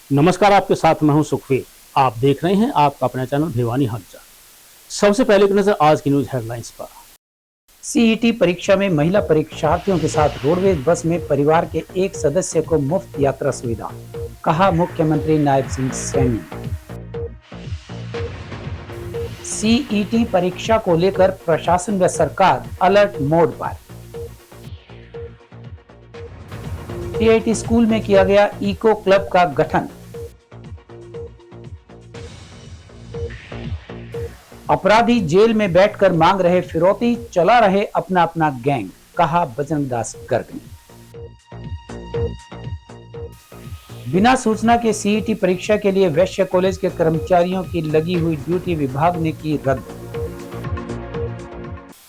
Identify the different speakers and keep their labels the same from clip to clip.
Speaker 1: नमस्कार, आपके साथ मैं हूं सुखवीर। आप देख रहे हैं आपका अपना चैनल भिवानी हलचल। सबसे पहले की नजर आज की न्यूज हेडलाइंस पर।
Speaker 2: सीईटी परीक्षा में महिला परीक्षार्थियों के साथ रोडवेज बस में परिवार के एक सदस्य को मुफ्त यात्रा सुविधा, कहा मुख्यमंत्री नायब सिंह सैनी। सीईटी परीक्षा को लेकर प्रशासन व सरकार अलर्ट मोड पर। टीआईटी स्कूल में किया गया इको क्लब का गठन। अपराधी जेल में बैठकर मांग रहे फिरौती, चला रहे अपना अपना गैंग, कहा बजरंग दास गर्ग ने। बिना सूचना के सीईटी परीक्षा के लिए वैश्य कॉलेज के कर्मचारियों की लगी हुई ड्यूटी विभाग ने की रद्द।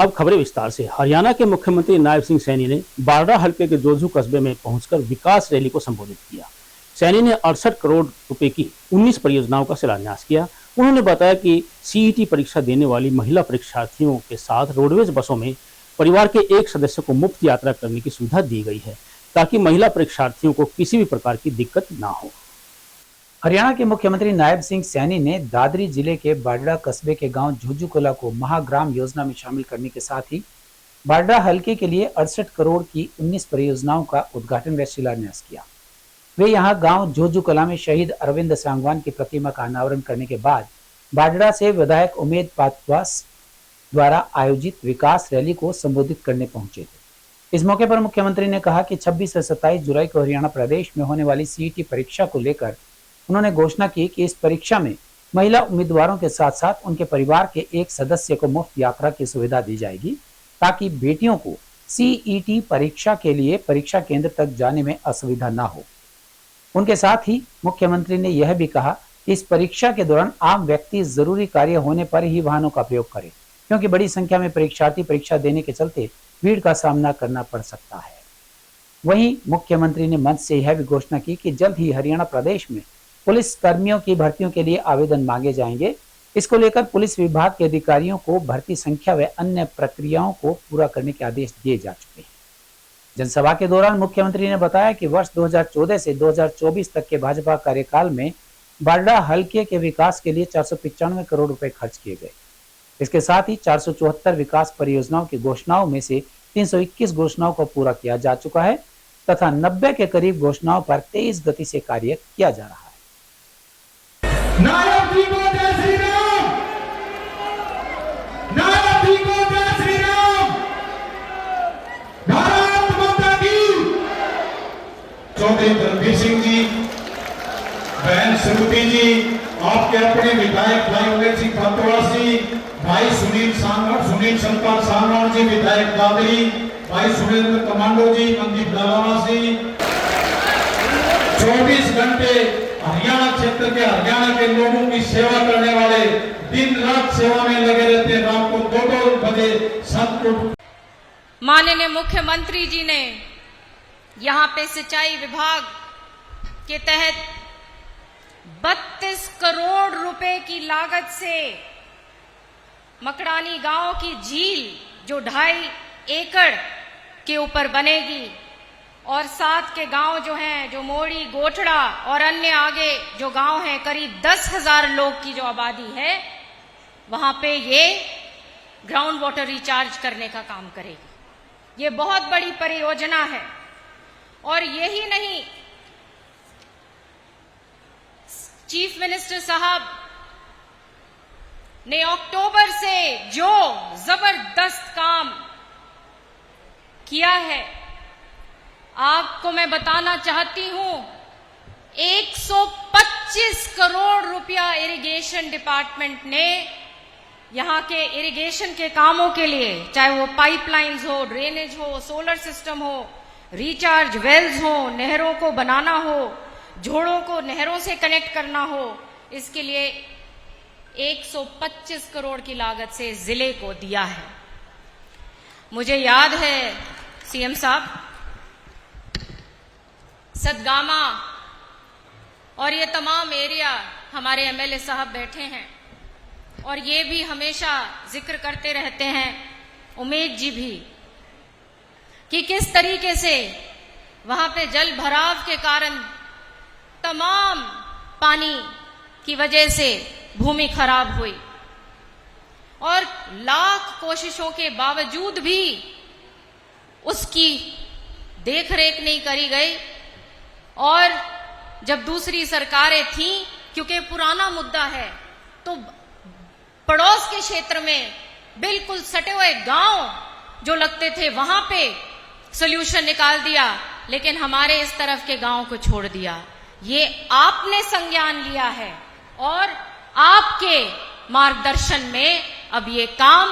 Speaker 1: अब खबरें विस्तार से। हरियाणा के मुख्यमंत्री नायब सिंह सैनी ने बारडा हल्के के जोजू कस्बे में पहुंचकर विकास रैली को संबोधित किया। सैनी ने 68 करोड़ रुपए की 19 परियोजनाओं का शिलान्यास किया। उन्होंने बताया कि सीईटी परीक्षा देने वाली महिला परीक्षार्थियों के साथ रोडवेज बसों में परिवार के एक सदस्य को मुफ्त यात्रा करने की सुविधा दी गई है, ताकि महिला परीक्षार्थियों को किसी भी प्रकार की दिक्कत ना हो।
Speaker 2: हरियाणा के मुख्यमंत्री नायब सिंह सैनी ने दादरी जिले के बारडा कस्बे के गांव झुझुकला को महाग्राम योजना में शामिल करने के साथ ही बारडा हल्के के लिए 68 करोड़ की 19 परियोजनाओं का उद्घाटन व शिलान्यास किया। वे यहां गांव झुझुकला में शहीद अरविंद सांगवान की प्रतिमा का अनावरण करने के बाद बारडा से विधायक उमेद पातवास द्वारा आयोजित विकास रैली को संबोधित करने पहुंचे थे। इस मौके पर मुख्यमंत्री ने कहा कि 26 से 27 जुलाई को हरियाणा प्रदेश में होने वाली सीईटी परीक्षा को लेकर उन्होंने घोषणा की कि इस परीक्षा में महिला उम्मीदवारों के साथ साथ उनके परिवार के एक सदस्य को मुफ्त यात्रा की सुविधा दी जाएगी, ताकि बेटियों को सीईटी परीक्षा के लिए परीक्षा केंद्र तक जाने में असुविधा न हो। उनके साथ ही मुख्यमंत्री ने यह भी कहा कि इस परीक्षा के दौरान आम व्यक्ति जरूरी कार्य होने पर ही वाहनों का प्रयोग करें, क्योंकि बड़ी संख्या में परीक्षार्थी परीक्षा देने के चलते भीड़ का सामना करना पड़ सकता है। वहीं मुख्यमंत्री ने मंच से यह भी घोषणा की कि जल्द ही हरियाणा प्रदेश में पुलिस कर्मियों की भर्तियों के लिए आवेदन मांगे जाएंगे। इसको लेकर पुलिस विभाग के अधिकारियों को भर्ती संख्या व अन्य प्रक्रियाओं को पूरा करने के आदेश दिए जा चुके हैं। जनसभा के दौरान मुख्यमंत्री ने बताया कि वर्ष 2014 से 2024 तक के भाजपा कार्यकाल में बारडा हल्के के विकास के लिए 495 करोड़ रुपए खर्च किए गए। इसके साथ ही 474 विकास परियोजनाओं की घोषणाओं में से 321 घोषणाओं को पूरा किया जा चुका है तथा 90 के करीब घोषणाओं पर तेज गति से कार्य किया जा रहा है।
Speaker 3: नायब जी को जय श्री राम, नायब जी को जय श्री राम, भारत माता की। चौधरी धर्मवीर सिंह जी, बहन श्रुति जी, आपके अपने विधायक भाई उमेश सिंह खतवास जी, भाई सुनील शंकर सांगवान जी, विधायक दादरी, भाई सुरेंद्र कमांडो जी, मनदीप दालावास जी, 24 घंटे हरियाणा क्षेत्र के हरियाणा के लोगों की सेवा करने वाले, दिन रात सेवा में लगे रहते हैं। रात को 2-2 बजे 7 को
Speaker 4: माननीय मुख्यमंत्री जी ने यहाँ पे सिंचाई विभाग के तहत 32 करोड़ रुपए की लागत से मकड़ानी गांव की झील जो 2.5 एकड़ के ऊपर बनेगी और साथ के गांव जो हैं, जो मोड़ी, गोठड़ा और अन्य आगे जो गांव हैं, करीब 10,000 लोग की जो आबादी है, वहां पे ये ग्राउंड वाटर रिचार्ज करने का काम करेगी। ये बहुत बड़ी परियोजना है। और यही नहीं, चीफ मिनिस्टर साहब ने अक्टूबर से जो जबरदस्त काम किया है, आपको मैं बताना चाहती हूं, 125 करोड़ रुपया इरिगेशन डिपार्टमेंट ने यहां के इरिगेशन के कामों के लिए, चाहे वो पाइपलाइंस हो, ड्रेनेज हो, सोलर सिस्टम हो, रिचार्ज वेल्स हो, नहरों को बनाना हो, जोड़ों को नहरों से कनेक्ट करना हो, इसके लिए 125 करोड़ की लागत से जिले को दिया है। मुझे याद है सीएम साहब, सदगामा और ये तमाम एरिया हमारे एमएलए साहब बैठे हैं और ये भी हमेशा जिक्र करते रहते हैं, उमेद जी भी, कि किस तरीके से वहां पे जल भराव के कारण तमाम पानी की वजह से भूमि खराब हुई और लाख कोशिशों के बावजूद भी उसकी देखरेख नहीं करी गई। और जब दूसरी सरकारें थीं, क्योंकि पुराना मुद्दा है, तो पड़ोस के क्षेत्र में बिल्कुल सटे हुए गांव जो लगते थे वहां पे सॉल्यूशन निकाल दिया, लेकिन हमारे इस तरफ के गांव को छोड़ दिया। ये आपने संज्ञान लिया है और आपके मार्गदर्शन में अब ये काम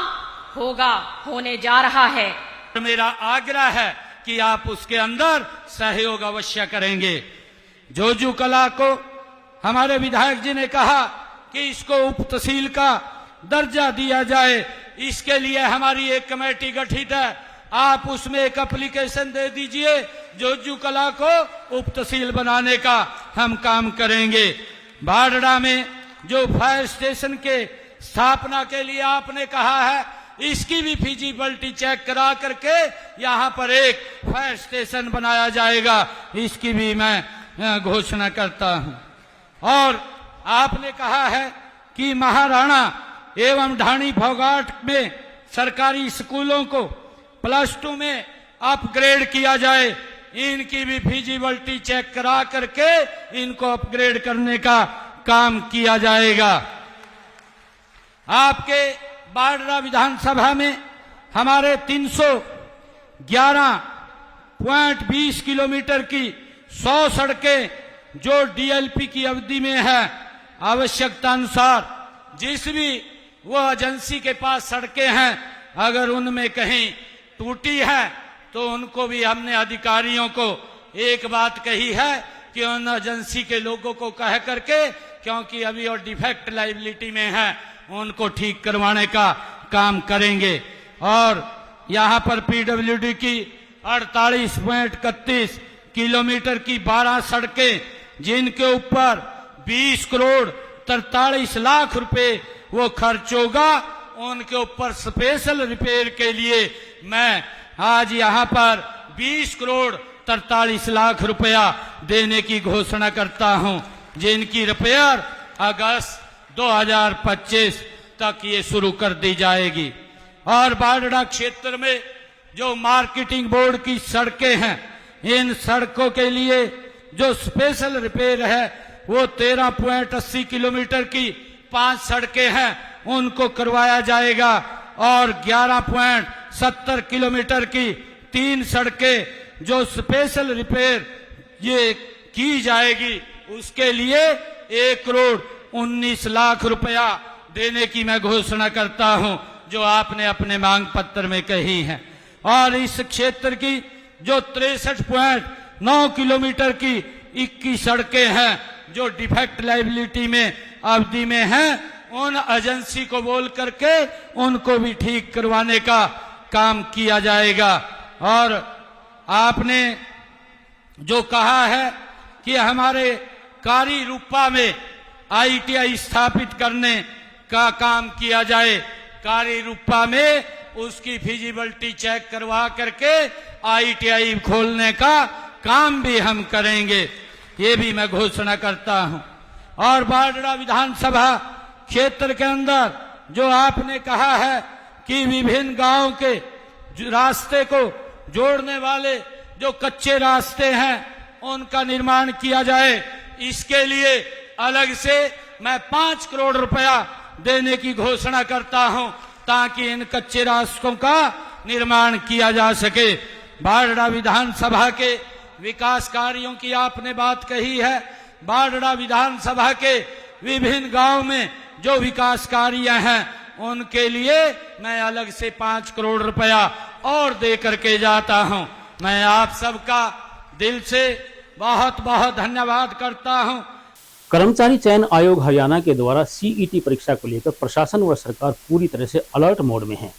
Speaker 4: होने जा रहा है।
Speaker 5: मेरा आग्रह है कि आप उसके अंदर सहयोग अवश्य करेंगे। जोजू कला को हमारे विधायक जी ने कहा कि इसको उप तहसील का दर्जा दिया जाए, इसके लिए हमारी एक कमेटी गठित है। आप उसमें एक एप्लीकेशन दे दीजिए, जोजू कला को उप तहसील बनाने का हम काम करेंगे। बाडड़ा में जो फायर स्टेशन के स्थापना के लिए आपने कहा है, इसकी भी फिजिबिलिटी चेक करा करके यहाँ पर एक फायर स्टेशन बनाया जाएगा, इसकी भी मैं घोषणा करता हूँ। और आपने कहा है कि महाराणा एवं ढाणी फोगाट में सरकारी स्कूलों को +2 में अपग्रेड किया जाए, इनकी भी फिजिबिलिटी चेक करा करके इनको अपग्रेड करने का काम किया जाएगा। आपके बाडड़ा विधानसभा में हमारे 311.20 किलोमीटर की 100 सड़कें जो डीएलपी की अवधि में है, आवश्यकता अनुसार जिस भी वो एजेंसी के पास सड़कें हैं, अगर उनमें कहीं टूटी है तो उनको भी हमने अधिकारियों को एक बात कही है कि उन एजेंसी के लोगों को कह करके, क्योंकि अभी और डिफेक्ट लाइबिलिटी में है, उनको ठीक करवाने का काम करेंगे। और यहाँ पर पीडब्ल्यूडी की 48.31 किलोमीटर की 12 सड़कें, जिनके ऊपर 20 करोड़ 43 लाख रुपए वो खर्च होगा, उनके ऊपर स्पेशल रिपेयर के लिए मैं आज यहाँ पर 20 करोड़ 43 लाख रुपया देने की घोषणा करता हूँ, जिनकी रिपेयर अगस्त 2025 तक ये शुरू कर दी जाएगी। और बाडड़ा क्षेत्र में जो मार्केटिंग बोर्ड की सड़कें हैं, इन सड़कों के लिए जो स्पेशल रिपेयर है वो 13.80 किलोमीटर की 5 सड़कें हैं, उनको करवाया जाएगा। और 11.70 किलोमीटर की 3 सड़कें जो स्पेशल रिपेयर ये की जाएगी, उसके लिए 1 करोड़ 19 लाख रुपया देने की मैं घोषणा करता हूं, जो आपने अपने मांग पत्र में कही है। और इस क्षेत्र की जो 63.9 किलोमीटर की 21 सड़कें हैं जो डिफेक्ट लाइबिलिटी में अवधि में हैं, उन एजेंसी को बोल करके उनको भी ठीक करवाने का काम किया जाएगा। और आपने जो कहा है कि हमारे कारी रूपा में ITI स्थापित करने का काम किया जाए, कारी रूपा में उसकी फिजिबिलिटी चेक करवा करके ITI खोलने का काम भी हम करेंगे, ये भी मैं घोषणा करता हूं। और बाडड़ा विधानसभा क्षेत्र के अंदर जो आपने कहा है कि विभिन्न गांव के रास्ते को जोड़ने वाले जो कच्चे रास्ते हैं उनका निर्माण किया जाए, इसके लिए अलग से मैं 5 करोड़ रुपया देने की घोषणा करता हूं, ताकि इन कच्चे रास्तों का निर्माण किया जा सके। बाडड़ा विधानसभा के विकास कार्यों की आपने बात कही है, बाडड़ा विधानसभा के विभिन्न गांव में जो विकास कार्य हैं उनके लिए मैं अलग से 5 करोड़ रुपया और दे करके जाता हूं। मैं आप सबका दिल से बहुत बहुत धन्यवाद करता हूं।
Speaker 1: कर्मचारी चयन आयोग हरियाणा के द्वारा CET परीक्षा को लेकर प्रशासन व सरकार पूरी तरह से अलर्ट मोड में है।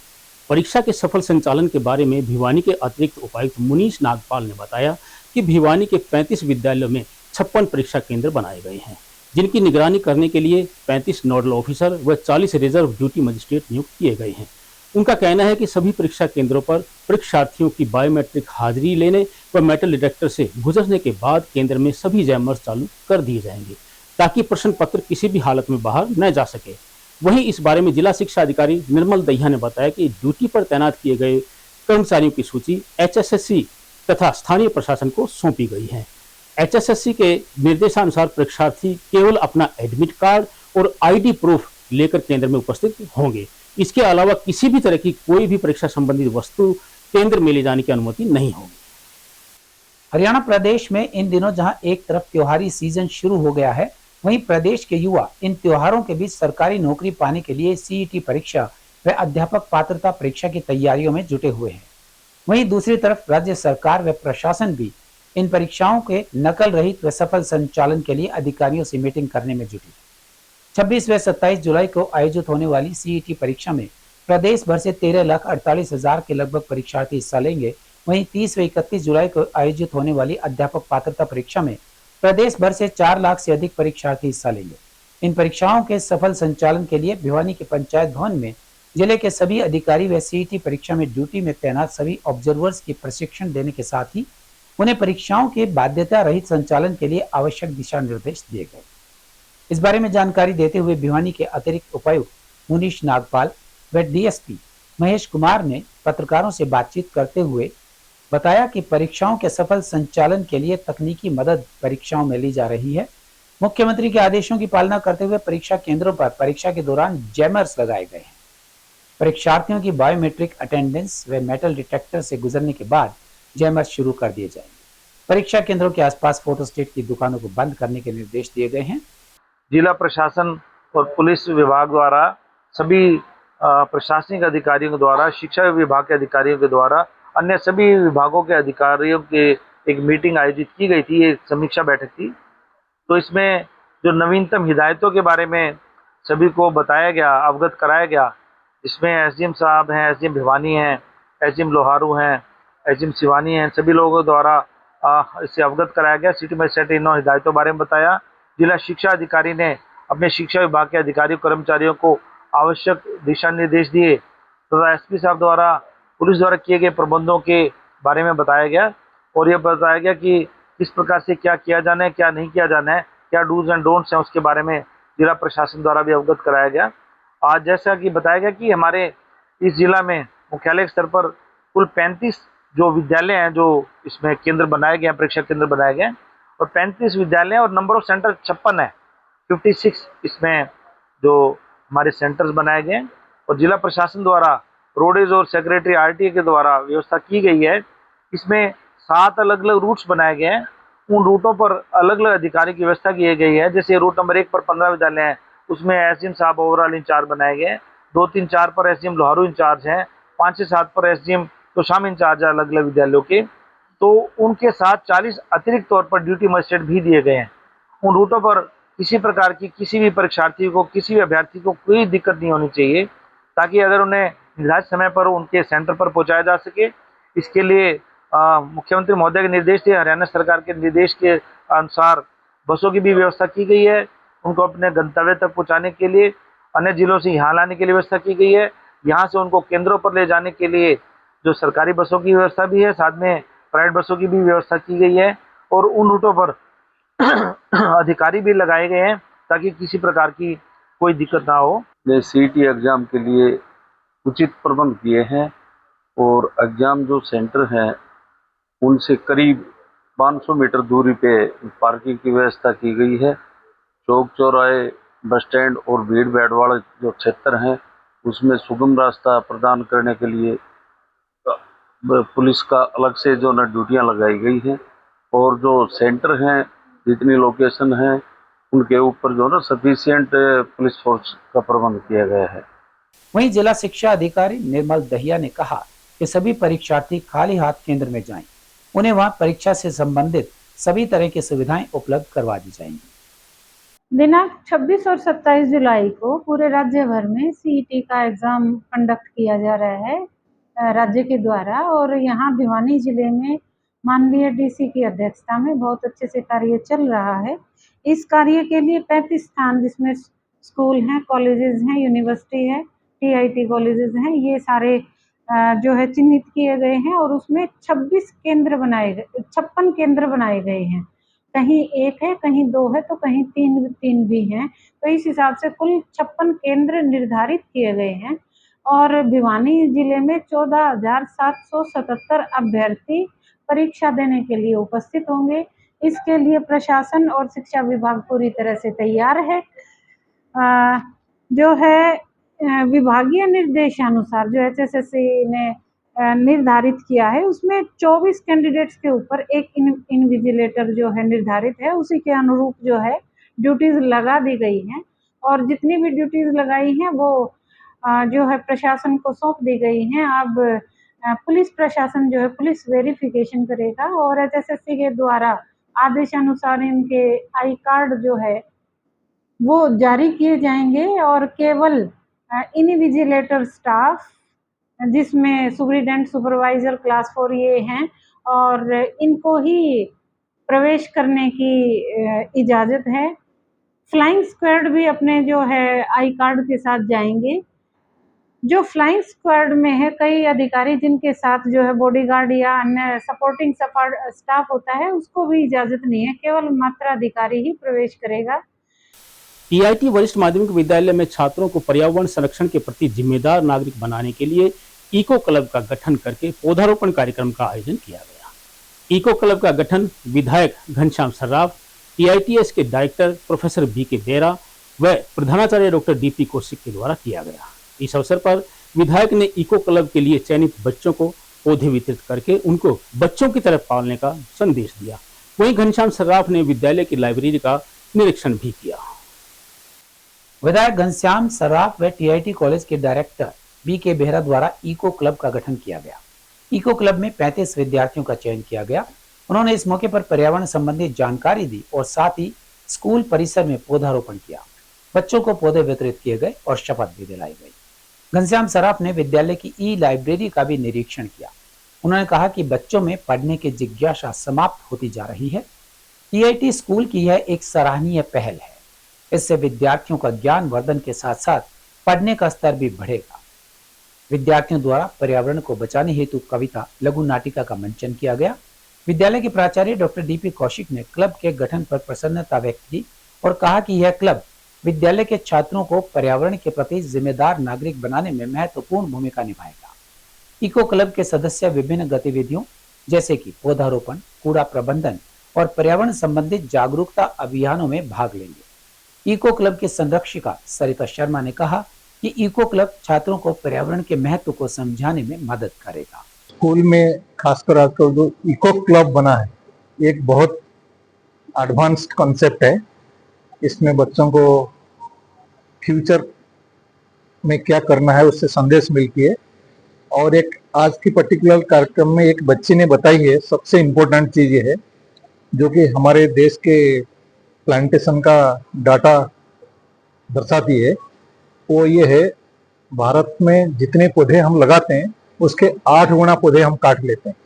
Speaker 1: परीक्षा के सफल संचालन के बारे में भिवानी के अतिरिक्त उपायुक्त मुनीश नागपाल ने बताया कि भिवानी के 35 विद्यालयों में 56 परीक्षा केंद्र बनाए गए हैं, जिनकी निगरानी करने के लिए 35 नोडल ऑफिसर व 40 रिजर्व ड्यूटी मजिस्ट्रेट नियुक्त किए गए हैं। उनका कहना है कि सभी परीक्षा केंद्रों पर परीक्षार्थियों की बायोमेट्रिक हाजिरी लेने व मेटल डिटेक्टर से गुजरने के बाद केंद्र में सभी जैमर्स चालू कर दिए जाएंगे, ताकि प्रश्न पत्र किसी भी हालत में बाहर न जा सके। वहीं इस बारे में जिला शिक्षा अधिकारी निर्मल दहिया ने बताया कि ड्यूटी पर तैनात किए गए कर्मचारियों की सूची HSSC तथा स्थानीय प्रशासन को सौंपी गई है। HSSC के निर्देशानुसार परीक्षार्थी केवल अपना एडमिट कार्ड और ID प्रूफ लेकर केंद्र में उपस्थित होंगे। इसके अलावा किसी भी तरह की कोई भी परीक्षा संबंधित वस्तु केंद्र में ले जाने की अनुमति नहीं होगी।
Speaker 2: हरियाणा प्रदेश में इन दिनों जहां एक तरफ त्योहारी सीजन शुरू हो गया है, वहीं प्रदेश के युवा इन त्योहारों के बीच सरकारी नौकरी पाने के लिए CET परीक्षा व अध्यापक पात्रता परीक्षा की तैयारियों में जुटे हुए हैं। वहीं दूसरी तरफ राज्य सरकार व प्रशासन भी इन परीक्षाओं के नकल रहित व सफल संचालन के लिए अधिकारियों से मीटिंग करने में जुटी। 26 व 27 जुलाई को आयोजित होने वाली CET परीक्षा में प्रदेश भर से 13,48,000 के लगभग परीक्षार्थी हिस्सा लेंगे। वहीं 30 व 31 जुलाई को आयोजित होने वाली अध्यापक पात्रता परीक्षा में प्रदेश भर से 4 लाख से अधिक परीक्षार्थी हिस्सा लेंगे। इन परीक्षाओं के सफल संचालन के लिए भिवानी के पंचायत भवन में जिले के सभी अधिकारी व CET परीक्षा में ड्यूटी में तैनात सभी ऑब्जर्वर्स की प्रशिक्षण देने के साथ ही उन्हें परीक्षाओं के बाध्यता रहित संचालन के लिए आवश्यक दिशा निर्देश दिए गए। इस बारे में जानकारी देते हुए भिवानी के अतिरिक्त उपायुक्त मुनीश नागपाल व DSP महेश कुमार ने पत्रकारों से बातचीत करते हुए बताया कि परीक्षाओं के सफल संचालन के लिए तकनीकी मदद परीक्षाओं में ली जा रही है। मुख्यमंत्री के आदेशों की पालना करते हुए परीक्षा केंद्रों पर परीक्षा के दौरान जैमर्स लगाए गए हैं। परीक्षार्थियों की बायोमेट्रिक अटेंडेंस व मेटल डिटेक्टर से गुजरने के बाद जैमर्स शुरू कर दिए जाएंगे। परीक्षा केंद्रों के आसपास फोटोस्टेट की दुकानों को बंद करने के निर्देश दिए गए हैं।
Speaker 6: जिला प्रशासन और पुलिस विभाग द्वारा सभी प्रशासनिक अधिकारियों द्वारा, शिक्षा विभाग के अधिकारियों के द्वारा, अन्य सभी विभागों के अधिकारियों के एक मीटिंग आयोजित की गई थी। एक समीक्षा बैठक थी। तो इसमें जो नवीनतम हिदायतों के बारे में सभी को बताया गया, अवगत कराया गया। इसमें SDM साहब हैं, SDM भिवानी हैं, SDM लोहारू हैं, SDM सिवानी हैं, सभी लोगों द्वारा इससे अवगत कराया गया। सिटी मजिस्ट्रेट इन हिदायतों बारे में बताया। जिला शिक्षा अधिकारी ने अपने शिक्षा विभाग के अधिकारियों कर्मचारियों को आवश्यक दिशा निर्देश दिए तथा SP साहब द्वारा पुलिस द्वारा किए गए प्रबंधों के बारे में बताया गया और यह बताया गया कि किस प्रकार से क्या किया जाना है, क्या नहीं किया जाना है, क्या डूज एंड डोंट्स हैं, उसके बारे में जिला प्रशासन द्वारा भी अवगत कराया गया। आज जैसा कि बताया गया कि हमारे इस जिला में मुख्यालय स्तर पर कुल 35 जो विद्यालय हैं, जो इसमें केंद्र बनाए गए हैं, परीक्षा केंद्र बनाए गए हैं और 35 विद्यालय और नंबर ऑफ सेंटर 56 है। 56 इसमें जो हमारे सेंटर्स बनाए गए हैं और जिला प्रशासन द्वारा रोडेज और सेक्रेटरी RTA के द्वारा व्यवस्था की गई है। इसमें 7 अलग अलग रूट्स बनाए गए हैं। उन रूटों पर अलग अलग अधिकारी की व्यवस्था की गई है। जैसे रूट नंबर 1 पर 15 विद्यालय हैं, उसमें SDM साहब ओवरऑल इंचार्ज बनाए गए हैं। 2, 3, 4 पर SDM लोहारू इंचार्ज हैं। 5 से 7 पर SDM तोशाम इंचार्ज है अलग अलग विद्यालयों के। तो उनके साथ 40 अतिरिक्त तौर पर ड्यूटी मजिस्ट्रेट भी दिए गए हैं। उन रूटों पर किसी प्रकार की किसी भी परीक्षार्थी को, किसी भी अभ्यर्थी को कोई दिक्कत नहीं होनी चाहिए, ताकि अगर उन्हें निर्धारित समय पर उनके सेंटर पर पहुंचाया जा सके। इसके लिए मुख्यमंत्री महोदय के निर्देश थे, हरियाणा सरकार के निर्देश के अनुसार बसों की भी व्यवस्था की गई है। उनको अपने गंतव्य तक पहुंचाने के लिए अन्य जिलों से यहाँ लाने के लिए व्यवस्था की गई है। यहाँ से उनको केंद्रों पर ले जाने के लिए जो सरकारी बसों की व्यवस्था भी है, साथ में प्राइवेट बसों की भी व्यवस्था की गई है और उन रूटों पर अधिकारी भी लगाए गए हैं ताकि किसी प्रकार की कोई दिक्कत ना हो।
Speaker 7: CET एग्जाम के लिए उचित प्रबंध किए हैं और एग्जाम जो सेंटर हैं उनसे करीब 500 मीटर दूरी पे पार्किंग की व्यवस्था की गई है। चौक चौराहे, बस स्टैंड और भीड़ भाड़ वाले जो क्षेत्र हैं उसमें सुगम रास्ता प्रदान करने के लिए पुलिस का अलग से जो न ड्यूटियाँ लगाई गई हैं और जो सेंटर हैं, जितनी लोकेशन हैं, उनके ऊपर जो ना सफिशिएंट पुलिस फोर्स का प्रबंध किया गया है।
Speaker 2: वहीं जिला शिक्षा अधिकारी निर्मल दहिया ने कहा कि सभी परीक्षार्थी खाली हाथ केंद्र में जाएं। उन्हें वहां परीक्षा से संबंधित सभी तरह की सुविधाएं उपलब्ध करवा दी जाएंगी।
Speaker 8: दिनांक 26 और 27 जुलाई को पूरे राज्य भर में CET का एग्जाम कंडक्ट किया जा रहा है राज्य के द्वारा और यहाँ भिवानी जिले में माननीय DC की अध्यक्षता में बहुत अच्छे से कार्य चल रहा है। इस कार्य के लिए 35 स्थान, जिसमें स्कूल हैं, कॉलेजेस हैं, यूनिवर्सिटी है, TIT कॉलेजेस हैं, ये सारे जो है चिन्हित किए गए हैं और उसमें 56 केंद्र बनाए गए, 56 केंद्र बनाए गए हैं। कहीं 1 है, कहीं 2 है, तो कहीं 3 भी हैं। तो इस हिसाब से कुल 56 केंद्र निर्धारित किए गए हैं और भिवानी जिले में 14,777 अभ्यर्थी परीक्षा देने के लिए उपस्थित होंगे। इसके लिए प्रशासन और शिक्षा विभाग पूरी तरह से तैयार है। जो है विभागीय निर्देशानुसार जो एचएसएससी ने निर्धारित किया है, उसमें 24 कैंडिडेट्स के ऊपर एक इन्विजिलेटर जो है निर्धारित है, उसी के अनुरूप जो है ड्यूटीज लगा दी गई हैं और जितनी भी ड्यूटीज लगाई हैं वो जो है प्रशासन को सौंप दी गई हैं। अब पुलिस प्रशासन जो है पुलिस वेरिफिकेशन करेगा और एचएसएससी के द्वारा आदेशानुसार इनके आई कार्ड जो है वो जारी किए जाएंगे और केवल इन्विजिलेटर स्टाफ जिसमें सुपरिटेंडेंट सुपरवाइजर क्लास 4 ये हैं और इनको ही प्रवेश करने की इजाज़त है। फ्लाइंग स्क्वाड भी अपने जो है आई कार्ड के साथ जाएंगे। जो फ्लाइंग स्क्वाड में है कई अधिकारी जिनके साथ जो है बॉडीगार्ड या अन्य सपोर्टिंग स्टाफ होता है, उसको भी इजाज़त नहीं है, केवल मात्र अधिकारी ही प्रवेश करेगा।
Speaker 1: टीआईटी वरिष्ठ माध्यमिक विद्यालय में छात्रों को पर्यावरण संरक्षण के प्रति जिम्मेदार नागरिक बनाने के लिए इको क्लब का गठन करके पौधारोपण कार्यक्रम का आयोजन किया गया। इको क्लब का गठन विधायक घनश्याम सर्राफ, टीआईटीएस के डायरेक्टर प्रोफेसर बी.के. बेरा व प्रधानाचार्य डॉक्टर डी.पी. कौशिक के द्वारा किया गया। इस अवसर पर विधायक ने इको क्लब के लिए चयनित बच्चों को पौधे वितरित करके उनको बच्चों की तरह पालने का संदेश दिया। वहीं घनश्याम सर्राफ ने विद्यालय की लाइब्रेरी का निरीक्षण भी किया।
Speaker 2: विधायक घनश्याम सर्राफ व टीआईटी कॉलेज के डायरेक्टर बी.के. बेहरा द्वारा इको क्लब का गठन किया गया। इको क्लब में 35 विद्यार्थियों का चयन किया गया। उन्होंने इस मौके पर पर्यावरण संबंधी जानकारी दी और साथ ही स्कूल परिसर में पौधारोपण किया। बच्चों को पौधे वितरित किए गए और शपथ भी दिलाई गई। घनश्याम सर्राफ ने विद्यालय की ई लाइब्रेरी का भी निरीक्षण किया। उन्होंने कहा कि बच्चों में पढ़ने की जिज्ञासा समाप्त होती जा रही है। टीआईटी स्कूल की यह एक सराहनीय पहल है। इससे विद्यार्थियों का ज्ञान वर्धन के साथ साथ पढ़ने का स्तर भी बढ़ेगा। विद्यार्थियों द्वारा पर्यावरण को बचाने हेतु कविता, लघु नाटिका का मंचन किया गया। विद्यालय के प्राचार्य डॉक्टर डी.पी. कौशिक ने क्लब के गठन पर प्रसन्नता व्यक्त की और कहा कि यह क्लब विद्यालय के छात्रों को पर्यावरण के प्रति जिम्मेदार नागरिक बनाने में महत्वपूर्ण भूमिका निभाएगा। इको क्लब के सदस्य विभिन्न गतिविधियों जैसे कि पौधारोपण, कूड़ा प्रबंधन और पर्यावरण संबंधित जागरूकता अभियानों में भाग लेंगे। इको क्लब की संरक्षिका सरिता शर्मा ने कहा कि इको क्लब छात्रों को पर्यावरण के महत्व को समझाने में मदद करेगा।
Speaker 9: स्कूल में खासकर आजकल जो इको क्लब बना है, एक बहुत एडवांस्ड कॉन्सेप्ट है। इसमें बच्चों को फ्यूचर में क्या करना है उससे संदेश मिलती है। और एक आज की पर्टिकुलर कार्यक्रम में एक बच्ची ने बताई है, सबसे इम्पोर्टेंट चीज़ ये है जो कि हमारे देश के प्लांटेशन का डाटा दर्शाती है, वो ये है भारत में जितने पौधे हम लगाते हैं उसके 8 गुना पौधे हम काट लेते हैं।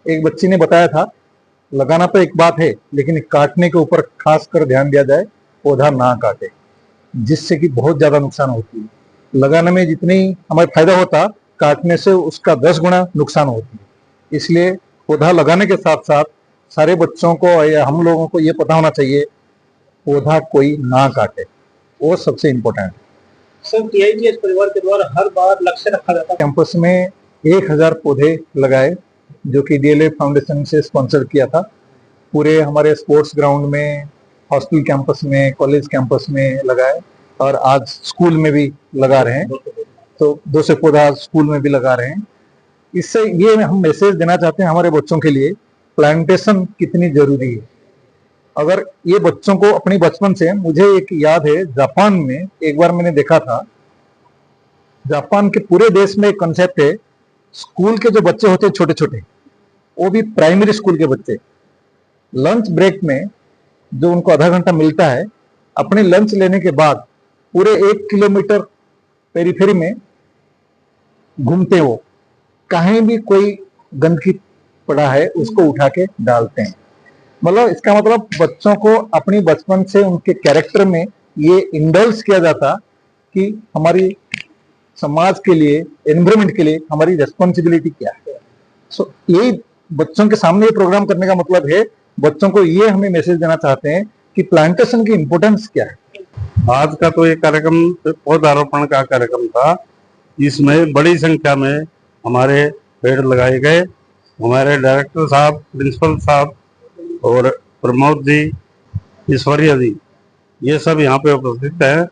Speaker 9: एक बच्ची ने बताया था लगाना तो एक बात है लेकिन काटने के ऊपर खास कर ध्यान दिया जाए, पौधा ना काटे, जिससे कि बहुत ज्यादा नुकसान होती है। लगाने में जितनी हमें फायदा होता, काटने से उसका 10 गुना नुकसान होती है। इसलिए पौधा लगाने के साथ साथ सारे बच्चों को या हम लोगों को ये पता होना चाहिए पौधा कोई ना काटे, वो सबसे इम्पोर्टेंट है।
Speaker 10: सर, टीआईटीएस परिवार के द्वारा हर बार लक्ष्य रखा जाता है
Speaker 9: कैंपस में 1000 पौधे लगाए जो कि डीएलए फाउंडेशन से स्पॉन्सर किया था। पूरे हमारे स्पोर्ट्स ग्राउंड में, हॉस्टल कैंपस में, कॉलेज कैंपस में लगाए और आज स्कूल में भी लगा रहे हैं। तो 200 पौधा स्कूल में भी लगा रहे हैं। इससे ये हम मैसेज देना चाहते हैं हमारे बच्चों के लिए, प्लांटेशन कितनी जरूरी है। अगर ये बच्चों को अपनी बचपन से, मुझे एक याद है जापान में एक बार मैंने देखा था, जापान के पूरे देश में एक कॉन्सेप्ट है, स्कूल के जो बच्चे होते हैं छोटे छोटे, वो भी प्राइमरी स्कूल के बच्चे, लंच ब्रेक में जो उनको आधा घंटा मिलता है, अपने लंच लेने के बाद पूरे 1 किलोमीटर पेरीफेरी में घूमते हो, कहीं भी कोई गंदगी पड़ा है उसको उठा के डालते हैं। मतलब इसका मतलब बच्चों को अपनी बचपन से उनके कैरेक्टर में ये इंडल्ज किया जाता कि हमारी समाज के लिए, एनवायरनमेंट के लिए हमारी रिस्पॉन्सिबिलिटी क्या है। सो ये बच्चों के सामने ये प्रोग्राम करने का मतलब है बच्चों को ये हमें मैसेज देना चाहते हैं कि प्लांटेशन की इम्पोर्टेंस क्या है।
Speaker 11: आज का तो ये कार्यक्रम पौधारोपण का कार्यक्रम था। इसमें बड़ी संख्या में हमारे पेड़ लगाए गए। हमारे डायरेक्टर साहब, प्रिंसिपल साहब और प्रमोद जी, ईश्वरीय जी, ये सब यहाँ पे उपस्थित है।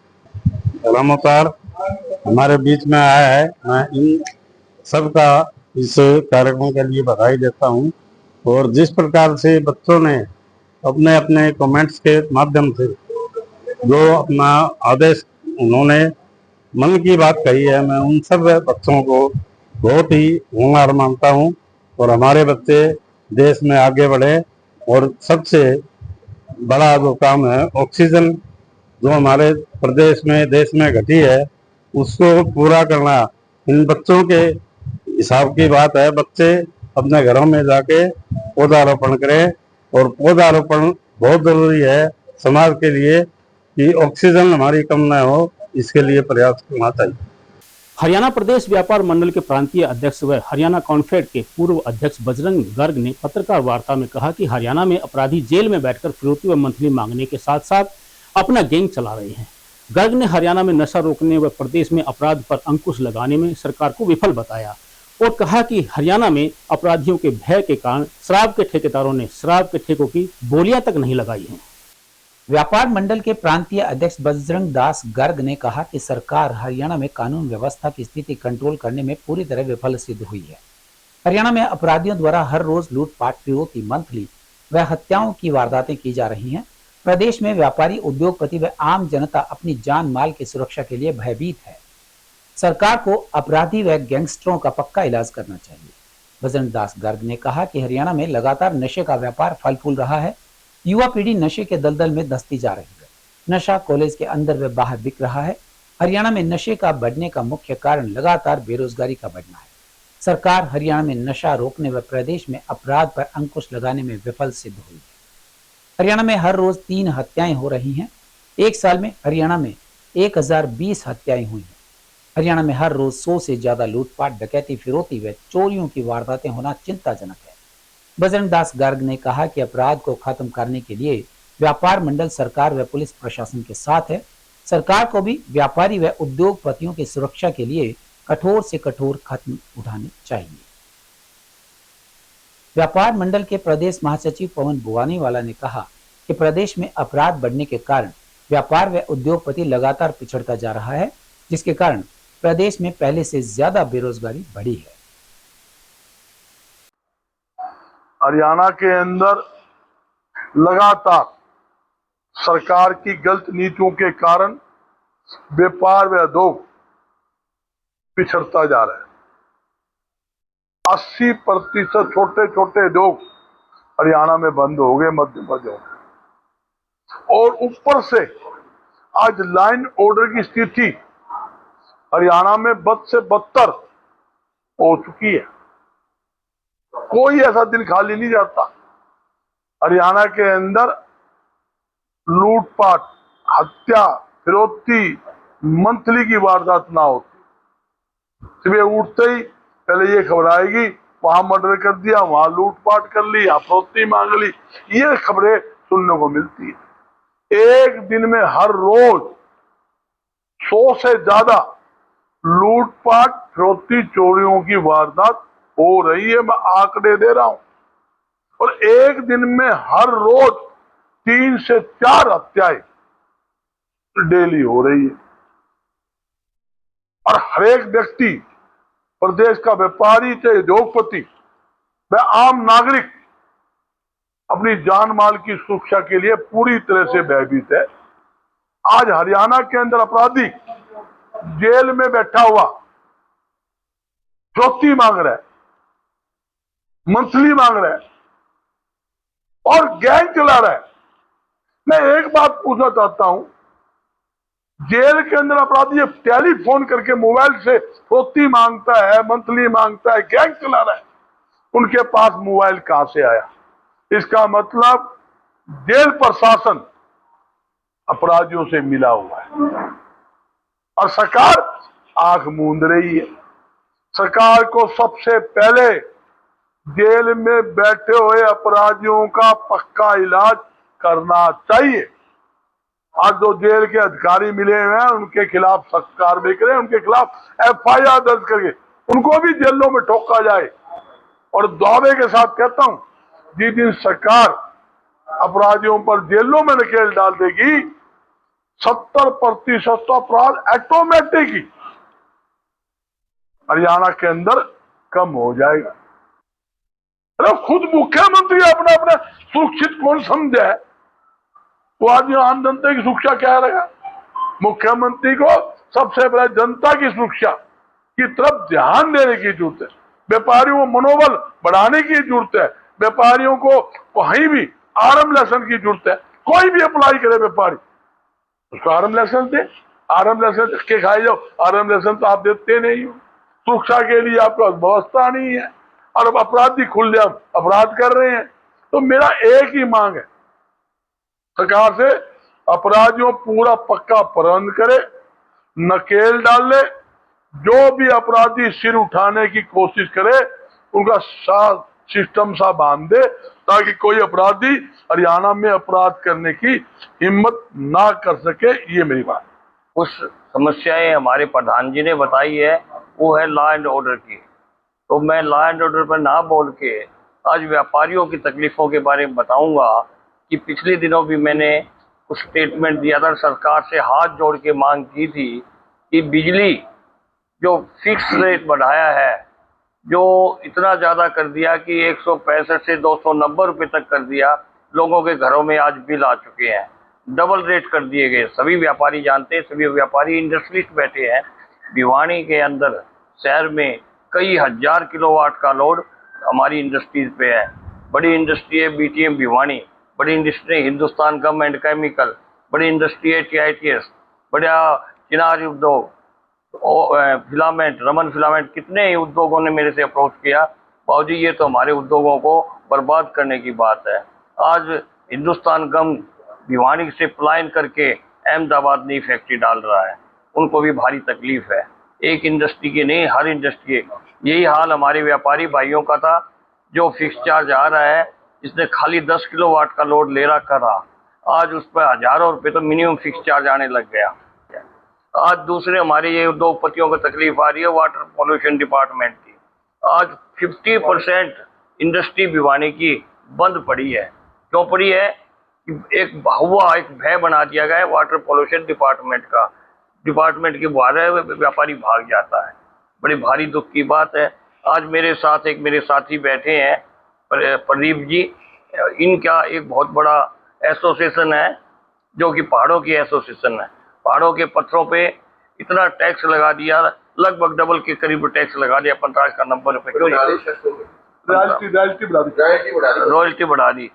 Speaker 11: रामोतार हमारे बीच में आया है। मैं इन सबका इस कार्यक्रम के लिए बधाई देता हूँ। और जिस प्रकार से बच्चों ने अपने अपने कमेंट्स के माध्यम से जो अपना आदेश उन्होंने मन की बात कही है, मैं उन सब बच्चों को बहुत ही होनहार मानता हूँ। और हमारे बच्चे देश में आगे बढ़े। और सबसे बड़ा जो काम है ऑक्सीजन, जो हमारे प्रदेश में देश में घटी है, उसको पूरा करना इन बच्चों के हिसाब की बात है। बच्चे अपने घरों में जाके पौधारोपण करें। और पौधारोपण बहुत जरूरी है समाज के लिए कि ऑक्सीजन हमारी कम न हो, इसके लिए प्रयास करना चाहिए।
Speaker 1: हरियाणा प्रदेश व्यापार मंडल के प्रांतीय अध्यक्ष व हरियाणा कॉन्फेड के पूर्व अध्यक्ष बजरंग गर्ग ने पत्रकार वार्ता में कहा कि हरियाणा में अपराधी जेल में बैठकर फिरौती व मंथली मांगने के साथ साथ अपना गैंग चला रहे हैं। गर्ग ने हरियाणा में नशा रोकने व प्रदेश में अपराध पर अंकुश लगाने में सरकार को विफल बताया और कहा कि हरियाणा में अपराधियों के भय के कारण शराब के ठेकेदारों ने शराब के ठेकों की बोलियां तक नहीं लगाई हैं।
Speaker 2: व्यापार मंडल के प्रांतीय अध्यक्ष बजरंग दास गर्ग ने कहा कि सरकार हरियाणा में कानून व्यवस्था की स्थिति कंट्रोल करने में पूरी तरह विफल सिद्ध हुई है। हरियाणा में अपराधियों द्वारा हर रोज लूटपाट, फिरौती, मंथली व हत्याओं की वारदातें की जा रही हैं। प्रदेश में व्यापारी, उद्योगपति व आम जनता अपनी जान माल की सुरक्षा के लिए भयभीत है। सरकार को अपराधी व गैंगस्टरों का पक्का इलाज करना चाहिए। बजरंग दास गर्ग ने कहा कि हरियाणा में लगातार नशे का व्यापार फल फूल रहा है। युवा पीढ़ी नशे के दलदल में धंसती जा रही है। नशा कॉलेज के अंदर व बाहर बिक रहा है। हरियाणा में नशे का बढ़ने का मुख्य कारण लगातार बेरोजगारी का बढ़ना है। सरकार हरियाणा में नशा रोकने व प्रदेश में अपराध पर अंकुश लगाने में विफल सिद्ध हुई है। हरियाणा में हर रोज 3 हत्याएं हो रही हैं। एक साल में हरियाणा में 1020 हत्याएं हुई हैं। हरियाणा में हर रोज 100 से ज्यादा लूटपाट, डकैती, फिरौती व चोरियों की वारदातें होना चिंताजनक है। बजरंग दास गर्ग ने कहा कि अपराध को खत्म करने के लिए व्यापार मंडल सरकार व पुलिस प्रशासन के साथ है। सरकार को भी व्यापारी व उद्योगपतियों की सुरक्षा के लिए कठोर से कठोर कदम उठाने चाहिए। व्यापार मंडल के प्रदेश महासचिव पवन बुवानीवाला ने कहा कि प्रदेश में अपराध बढ़ने के कारण व्यापार व उद्योगपति लगातार पिछड़ता जा रहा है, जिसके कारण प्रदेश में पहले से ज्यादा बेरोजगारी बढ़ी है।
Speaker 12: हरियाणा के अंदर लगातार सरकार की गलत नीतियों के कारण व्यापार व उद्योग पिछड़ता जा रहा है। 80% छोटे छोटे उद्योग हरियाणा में बंद हो गए, मध्यम उद्योग। और ऊपर से आज लाइन ऑर्डर की स्थिति हरियाणा में बद से बदतर हो चुकी है। कोई ऐसा दिन खाली नहीं जाता हरियाणा के अंदर लूटपाट, हत्या, फिरौती, मंथली की वारदात ना होती। सुबह उठते ही पहले ये खबर आएगी, वहां मर्डर कर दिया, वहां लूटपाट कर ली, यहाँ फिरौती मांग ली, ये खबरें सुनने को मिलती है। एक दिन में हर रोज 100 से ज्यादा लूटपाट, फिरौती, चोरियों की वारदात हो रही है। मैं आंकड़े दे रहा हूं। और एक दिन में हर रोज 3 से 4 हत्याएं डेली हो रही है। और हर एक व्यक्ति, प्रदेश का व्यापारी चाहे उद्योगपति व आम नागरिक अपनी जान माल की सुरक्षा के लिए पूरी तरह से भयभीत है। आज हरियाणा के अंदर अपराधी जेल में बैठा हुआ फिरौती मांग रहा है, मंथली मांग रहा है और गैंग चला रहा है। मैं एक बात पूछना चाहता हूं, जेल के अंदर अपराधी टेलीफोन करके मोबाइल से फिरौती मांगता है, मंथली मांगता है, गैंग चला रहा है, उनके पास मोबाइल कहां से आया? इसका मतलब जेल प्रशासन अपराधियों से मिला हुआ है और सरकार आंख मूंद रही है। सरकार को सबसे पहले जेल में बैठे हुए अपराधियों का पक्का इलाज करना चाहिए। आज जो जेल के अधिकारी मिले हुए हैं उनके खिलाफ सख्त कार्रवाई करें, उनके खिलाफ FIR दर्ज करके उनको भी जेलों में ठोका जाए। और दावे के साथ कहता हूं, जिस दिन सरकार अपराधियों पर जेलों में नकेल डाल देगी, 70% तो अपराध ऑटोमेटिक ही हरियाणा के अंदर कम हो जाएगा। अरे खुद मुख्यमंत्री अपना अपना सुरक्षित कौन समझे है, तो आज आम जनता की सुरक्षा क्या रहेगा? मुख्यमंत्री को सबसे पहले जनता की सुरक्षा की तरफ ध्यान देने की जरूरत है। व्यापारियों को मनोबल बढ़ाने की जरूरत है। व्यापारियों को कहीं भी आर्म लाइसेंस की जरूरत है। कोई भी अप्लाई करे व्यापारी, उसको आर्म लाइसेंस दे। आर्म लाइसेंस के खाए जाओ, आर्म लाइसेंस तो आप देते नहीं हो। सुरक्षा के लिए आपके पास व्यवस्था नहीं है और अब अपराधी खुलेआम अपराध कर रहे हैं। तो मेरा एक ही मांग है सरकार से, अपराधियों पूरा पक्का प्रबंध करे, नकेल डाल ले। जो भी अपराधी सिर उठाने की कोशिश करे उनका साथ सिस्टम सा बांध दे, ताकि कोई अपराधी हरियाणा में अपराध करने की हिम्मत ना कर सके। ये मेरी बात।
Speaker 13: कुछ समस्याएं हमारे प्रधान जी ने बताई है, वो है लॉ एंड ऑर्डर की। तो मैं लॉ एंड ऑर्डर पर ना बोल के आज व्यापारियों की तकलीफों के बारे में बताऊंगा कि पिछले दिनों भी मैंने कुछ स्टेटमेंट दिया था, सरकार से हाथ जोड़ के मांग की थी कि बिजली जो फिक्स रेट बढ़ाया है, जो इतना ज़्यादा कर दिया कि 165 से 290 रुपये तक कर दिया, लोगों के घरों में आज बिल आ चुके हैं। डबल रेट कर दिए गए। सभी व्यापारी जानते हैं, सभी व्यापारी इंडस्ट्रियलिस्ट बैठे हैं। भिवानी के अंदर शहर में कई हजार किलोवाट का लोड हमारी इंडस्ट्रीज पे है। बड़ी इंडस्ट्री है BTM भिवानी, बड़ी इंडस्ट्री है हिंदुस्तान गम एंड केमिकल, बड़ी इंडस्ट्री है TITS, बड़ा चिनार उद्योग, फिलामेंट, रमन फिलामेंट। कितने ही उद्योगों ने मेरे से अप्रोच किया, बाबूजी ये तो हमारे उद्योगों को बर्बाद करने की बात है। आज हिंदुस्तान गम भिवानी से पलायन करके अहमदाबाद नई फैक्ट्री डाल रहा है, उनको भी भारी तकलीफ है। एक इंडस्ट्री की नहीं, हर इंडस्ट्री की यही हाल हमारे व्यापारी भाइयों का था। जो फिक्स चार्ज आ रहा है, इसने खाली 10 किलोवाट का लोड ले रखा था, आज उस पर हजारों रुपये तो मिनिमम फिक्स चार्ज आने लग गया। आज दूसरे हमारे ये उद्योगपतियों को तकलीफ आ रही है वाटर पॉल्यूशन डिपार्टमेंट की। आज 50% इंडस्ट्री भिवानी की बंद पड़ी है। क्यों पड़ी है? एक भय बना दिया गया है वाटर पॉल्यूशन डिपार्टमेंट के बारे व्यापारी भाग जाता है। बड़ी भारी दुख की बात है। आज मेरे साथ एक मेरे साथी बैठे हैं, प्रदीप जी। इनका एक बहुत बड़ा एसोसिएशन है जो कि पहाड़ों की एसोसिएशन है। पहाड़ों के पत्थरों पे इतना टैक्स लगा दिया, लगभग डबल के करीब टैक्स लगा दिया। 50 का 90 रुपए क्यों रॉयल्टी बढ़ा दी।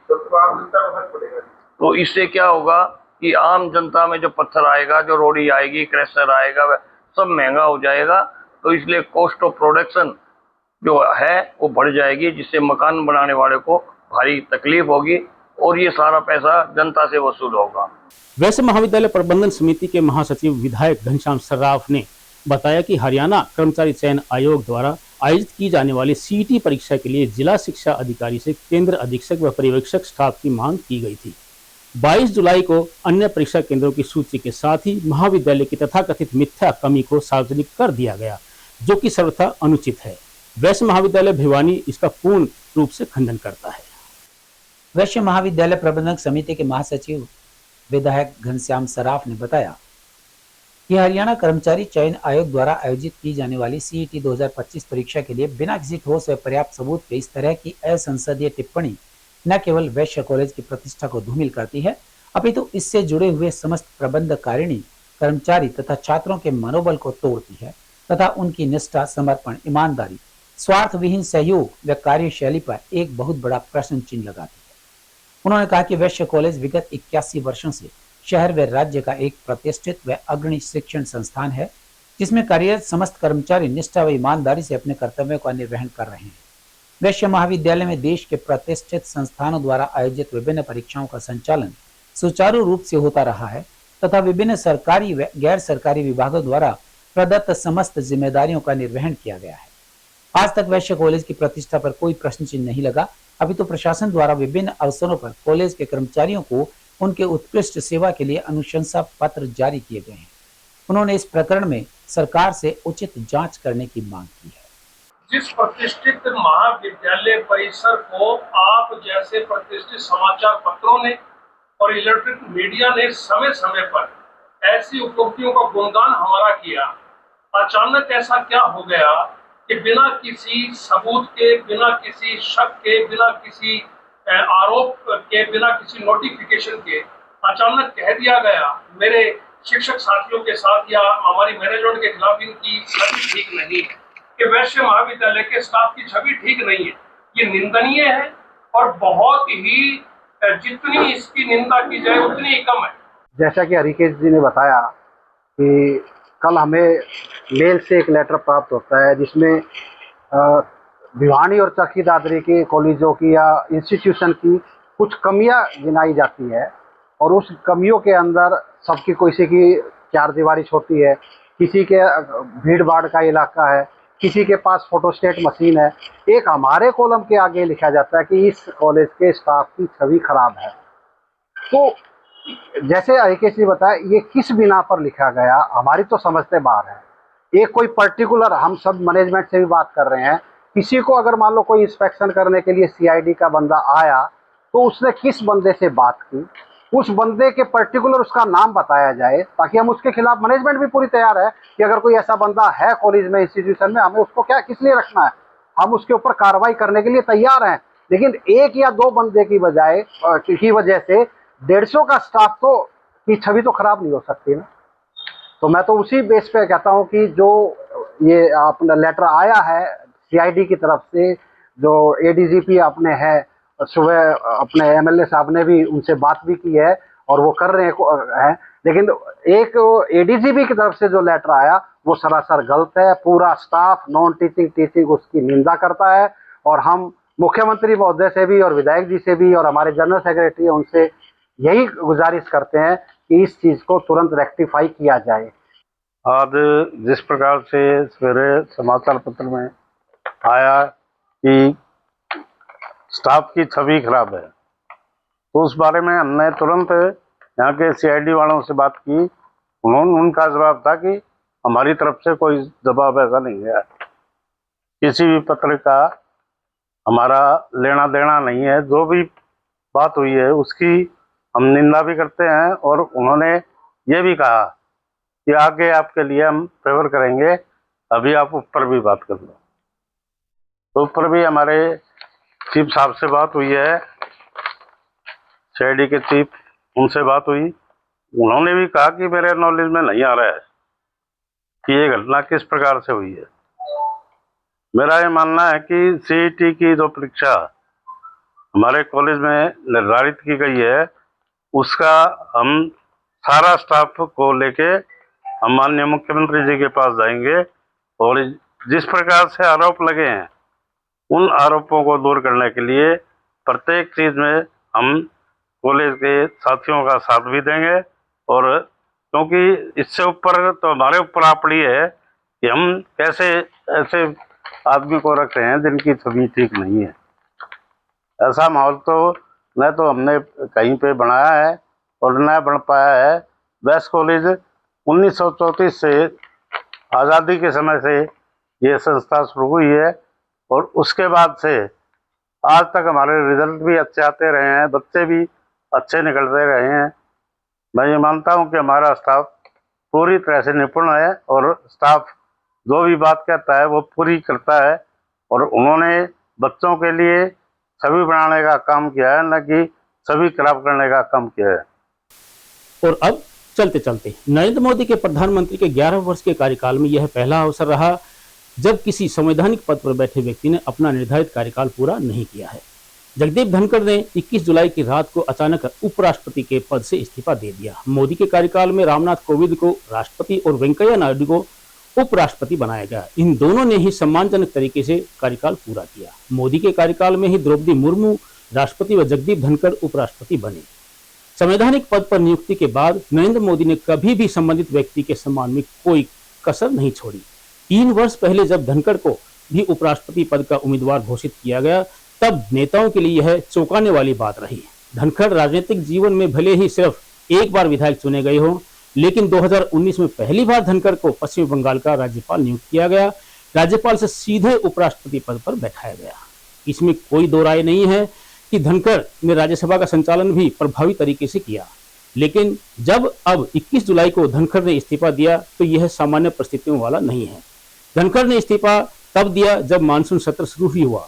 Speaker 13: तो इससे क्या होगा कि आम जनता में जो पत्थर आएगा, जो रोड़ी आएगी, क्रैशर आएगा, वह सब महंगा हो जाएगा। तो इसलिए कॉस्ट ऑफ प्रोडक्शन जो है वो बढ़ जाएगी, जिससे मकान बनाने वाले को भारी तकलीफ होगी और ये सारा पैसा जनता से वसूल होगा।
Speaker 1: वैसे महाविद्यालय प्रबंधन समिति के महासचिव विधायक घनश्याम सर्राफ ने बताया कि हरियाणा कर्मचारी चयन आयोग द्वारा आयोजित की जाने वाली CET परीक्षा के लिए जिला शिक्षा अधिकारी से केंद्र अधीक्षक व पर्यवेक्षक स्टाफ की मांग की गई थी। 22 जुलाई को अन्य परीक्षा केंद्रों की सूची के साथ ही महाविद्यालय की तथाकथित मिथ्या कमी को सार्वजनिक कर दिया गया, जो कि सर्वथा अनुचित है। वैश्य महाविद्यालय भिवानी इसका पूर्ण रूप से खंडन करता है।
Speaker 2: वैश्य महाविद्यालय प्रबंधक समिति के महासचिव विधायक घनश्याम सर्राफ ने बताया कि हरियाणा कर्मचारी चयन आयोग द्वारा आयोजित की जाने वाली CET 2025 परीक्षा के लिए बिना किसी ठोस व पर्याप्त सबूत के इस तरह की असंसदीय टिप्पणी न केवल वैश्य कॉलेज की प्रतिष्ठा को धूमिल करती है, अपितु इससे जुड़े हुए समस्त प्रबंधकारिणी, कर्मचारी तथा छात्रों के मनोबल को तोड़ती है तथा उनकी निष्ठा, समर्पण, ईमानदारी, स्वार्थ विहीन सहयोग व कार्यशैली पर एक बहुत बड़ा प्रश्न चिन्ह लगाती है। उन्होंने कहा कि वैश्य कॉलेज विगत 81 वर्षों से शहर व राज्य का एक प्रतिष्ठित व अग्रणी शिक्षण संस्थान है, जिसमें कार्यरत समस्त कर्मचारी निष्ठा व ईमानदारी से अपने कर्तव्यों का निर्वहन कर रहे हैं। वैश्य महाविद्यालय में देश के प्रतिष्ठित संस्थानों द्वारा आयोजित विभिन्न परीक्षाओं का संचालन सुचारू रूप से होता रहा है तथा विभिन्न सरकारी व गैर सरकारी विभागों द्वारा प्रदत्त समस्त जिम्मेदारियों का निर्वहन किया गया है। आज तक वैश्य कॉलेज की प्रतिष्ठा पर कोई प्रश्न चिन्ह नहीं लगा। अभी तो प्रशासन द्वारा विभिन्न अवसरों पर कॉलेज के कर्मचारियों को उनके उत्कृष्ट सेवा के लिए अनुशंसा पत्र जारी किए गए हैं। उन्होंने इस प्रकरण में सरकार से उचित जांच करने की मांग की है।
Speaker 10: जिस प्रतिष्ठित महाविद्यालय परिसर को आप जैसे प्रतिष्ठित समाचार पत्रों ने और इलेक्ट्रॉनिक मीडिया ने समय समय पर ऐसी उपलब्धियों का गुणगान हमारा किया, अचानक ऐसा क्या हो गया कि बिना किसी सबूत के, बिना किसी शक के, बिना किसी आरोप के, बिना किसी नोटिफिकेशन के अचानक कह दिया गया मेरे शिक्षक साथियों के साथ या हमारी मैनेजमेंट के खिलाफ इनकी छवि ठीक नहीं है, कि वैश्य महाविद्यालय के स्टाफ की छवि ठीक नहीं है। ये निंदनीय है और बहुत ही, जितनी इसकी निंदा की जाए उतनी ही कम है।
Speaker 14: जैसा कि हरिकेश जी ने बताया कि कल हमें मेल से एक लेटर प्राप्त होता है जिसमें भिवानी और चरखी दादरी के कॉलेजों की या इंस्टीट्यूशन की कुछ कमियां गिनाई जाती है और उस कमियों के अंदर सबकी किसी की चार दीवारी छोटी है, किसी के भीड़ भाड़ का इलाका है, किसी के पास फोटोस्टेट मशीन है। एक हमारे कॉलम के आगे लिखा जाता है कि इस कॉलेज के स्टाफ की छवि खराब है। तो जैसे हरिकेश जी बताया, ये किस बिना पर लिखा गया हमारी तो समझते बाहर है। एक कोई पर्टिकुलर, हम सब मैनेजमेंट से भी बात कर रहे हैं, किसी को अगर मान लो कोई इंस्पेक्शन करने के लिए सीआईडी का बंदा आया तो उसने किस बंदे से बात की, उस बंदे के पर्टिकुलर उसका नाम बताया जाए ताकि हम उसके खिलाफ, मैनेजमेंट भी पूरी तैयार है कि अगर कोई ऐसा बंदा है कॉलेज में, इंस्टीट्यूशन में, हमें उसको क्या किस लिए रखना है, हम उसके ऊपर कार्रवाई करने के लिए तैयार हैं। लेकिन एक या दो बंदे की वजह से 150 का स्टाफ तो की छवि तो खराब नहीं हो सकती ना। तो मैं तो उसी बेस पे कहता हूँ कि जो ये अपना लेटर आया है सीआईडी की तरफ से, जो एडीजीपी अपने है, सुबह अपने एमएलए साहब ने भी उनसे बात भी की है और वो कर रहे हैं, लेकिन एक एडीजीपी की तरफ से जो लेटर आया वो सरासर गलत है। पूरा स्टाफ नॉन टीचिंग उसकी निंदा करता है और हम मुख्यमंत्री महोदय से भी और विधायक जी से भी और हमारे जनरल सेक्रेटरी उनसे यही गुजारिश करते हैं कि इस चीज को तुरंत रेक्टिफाई किया जाए।
Speaker 11: आज जिस प्रकार से सवेरे समाचार पत्र में आया कि स्टाफ की छवि खराब है, तो उस बारे में हमने तुरंत यहाँ के सीआईडी वालों से बात की। उनका जवाब था कि हमारी तरफ से कोई जवाब ऐसा नहीं है, किसी भी पत्र का हमारा लेना देना नहीं है। जो भी बात हुई है उसकी हम निंदा भी करते हैं और उन्होंने ये भी कहा कि आगे आपके लिए हम फेवर करेंगे, अभी आप ऊपर भी बात कर लो। तो ऊपर भी हमारे चीफ साहब से बात हुई है, सीआईडी के चीफ, उनसे बात हुई। उन्होंने भी कहा कि मेरे नॉलेज में नहीं आ रहा है कि ये घटना किस प्रकार से हुई है। मेरा ये मानना है कि सीईटी की जो परीक्षा हमारे कॉलेज में निर्धारित की गई है उसका हम सारा स्टाफ को लेके हम माननीय मुख्यमंत्री जी के पास जाएंगे और जिस प्रकार से आरोप लगे हैं उन आरोपों को दूर करने के लिए प्रत्येक चीज में हम कॉलेज के साथियों का साथ भी देंगे। और क्योंकि इससे ऊपर तो हमारे ऊपर आ पड़ी है कि हम कैसे ऐसे आदमी को रख रहे हैं जिनकी छवि ठीक नहीं है। ऐसा माहौल तो न तो हमने कहीं पे बनाया है और न बन पाया है। वेस्ट कॉलेज 1934 से आज़ादी के समय से ये संस्था शुरू हुई है और उसके बाद से आज तक हमारे रिजल्ट भी अच्छे आते रहे हैं, बच्चे भी अच्छे निकलते रहे हैं। मैं ये मानता हूँ कि हमारा स्टाफ पूरी तरह से निपुण है और स्टाफ जो भी बात कहता है वो पूरी करता है और उन्होंने बच्चों के लिए छवि बनाने का काम किया है, न कि छवि खराब करने का काम किया है।
Speaker 1: और अब चलते चलते नरेंद्र मोदी के प्रधानमंत्री के 11 वर्ष के कार्यकाल में यह पहला अवसर रहा जब किसी संवैधानिक पद पर बैठे व्यक्ति ने अपना निर्धारित कार्यकाल पूरा नहीं किया है। जगदीप धनखड़ ने 21 जुलाई की रात को अचानक उपराष्ट्रपति के पद से इस्तीफा दे दिया। मोदी के कार्यकाल में रामनाथ कोविंद को राष्ट्रपति और वेंकैया नायडू को उपराष्ट्रपति बनाया गया। इन दोनों ने ही सम्मानजनक तरीके से कार्यकाल पूरा किया। मोदी के कार्यकाल में ही द्रौपदी मुर्मू राष्ट्रपति व जगदीप धनखड़ उपराष्ट्रपति बने। संवैधानिक पद पर नियुक्ति के बाद नरेंद्र मोदी ने कभी भी संबंधित व्यक्ति के सम्मान में कोई कसर नहीं छोड़ी। 3 वर्ष पहले जब धनखड़ को भी उपराष्ट्रपति पद का उम्मीदवार घोषित किया गया, तब नेताओं के लिए यह चौंकाने वाली बात रही। धनखड़ राजनीतिक जीवन में भले ही सिर्फ एक बार विधायक चुने गए हों, लेकिन 2019 में पहली बार धनखड़ को पश्चिम बंगाल का राज्यपाल नियुक्त किया गया। राज्यपाल से सीधे उपराष्ट्रपति पद पर बैठाया गया। इसमें कोई दो राय नहीं है कि धनखड़ ने राज्यसभा का संचालन भी प्रभावी तरीके से किया। लेकिन जब अब 21 जुलाई को धनखड़ ने इस्तीफा दिया तो यह सामान्य परिस्थितियों वाला नहीं है। धनखड़ ने इस्तीफा तब दिया जब मानसून सत्र शुरू ही हुआ।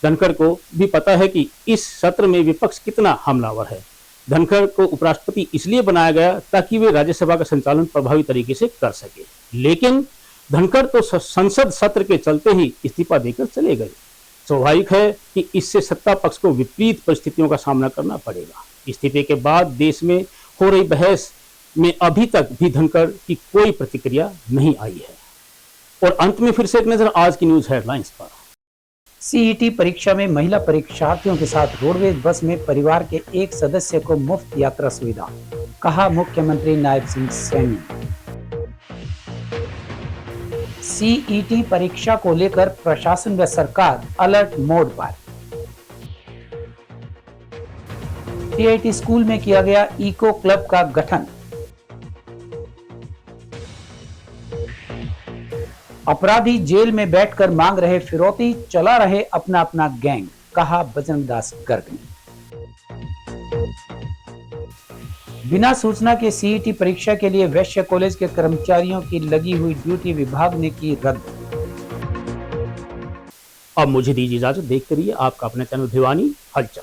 Speaker 1: धनखड़ को भी पता है कि इस सत्र में विपक्ष कितना हमलावर है। धनखड़ को उपराष्ट्रपति इसलिए बनाया गया ताकि वे राज्यसभा का संचालन प्रभावी तरीके से कर सके, लेकिन धनखड़ तो संसद सत्र के चलते ही इस्तीफा देकर चले गए। स्वाभाविक है कि इससे सत्ता पक्ष को विपरीत परिस्थितियों का सामना करना पड़ेगा। इस्तीफे के बाद देश में हो रही बहस में अभी तक भी धनखड़ की कोई प्रतिक्रिया नहीं आई है। और अंत में फिर से एक नजर आज की न्यूज हेडलाइंस पर।
Speaker 2: सीईटी परीक्षा में महिला परीक्षार्थियों के साथ रोडवेज बस में परिवार के एक सदस्य को मुफ्त यात्रा सुविधा, कहा मुख्यमंत्री नायब सिंह सैनी। सीईटी परीक्षा को लेकर प्रशासन व सरकार अलर्ट मोड पर। टीआईटी स्कूल में किया गया इको क्लब का गठन। अपराधी जेल में बैठकर मांग रहे फिरौती, चला रहे अपना अपना गैंग, कहा बजरंग दास गर्ग ने। बिना सूचना के सीईटी परीक्षा के लिए वैश्य कॉलेज के कर्मचारियों की लगी हुई ड्यूटी विभाग ने की रद्द।
Speaker 1: अब मुझे दीजिए इजाजत। देखते रहिए आपका अपना चैनल भिवानी हलचल।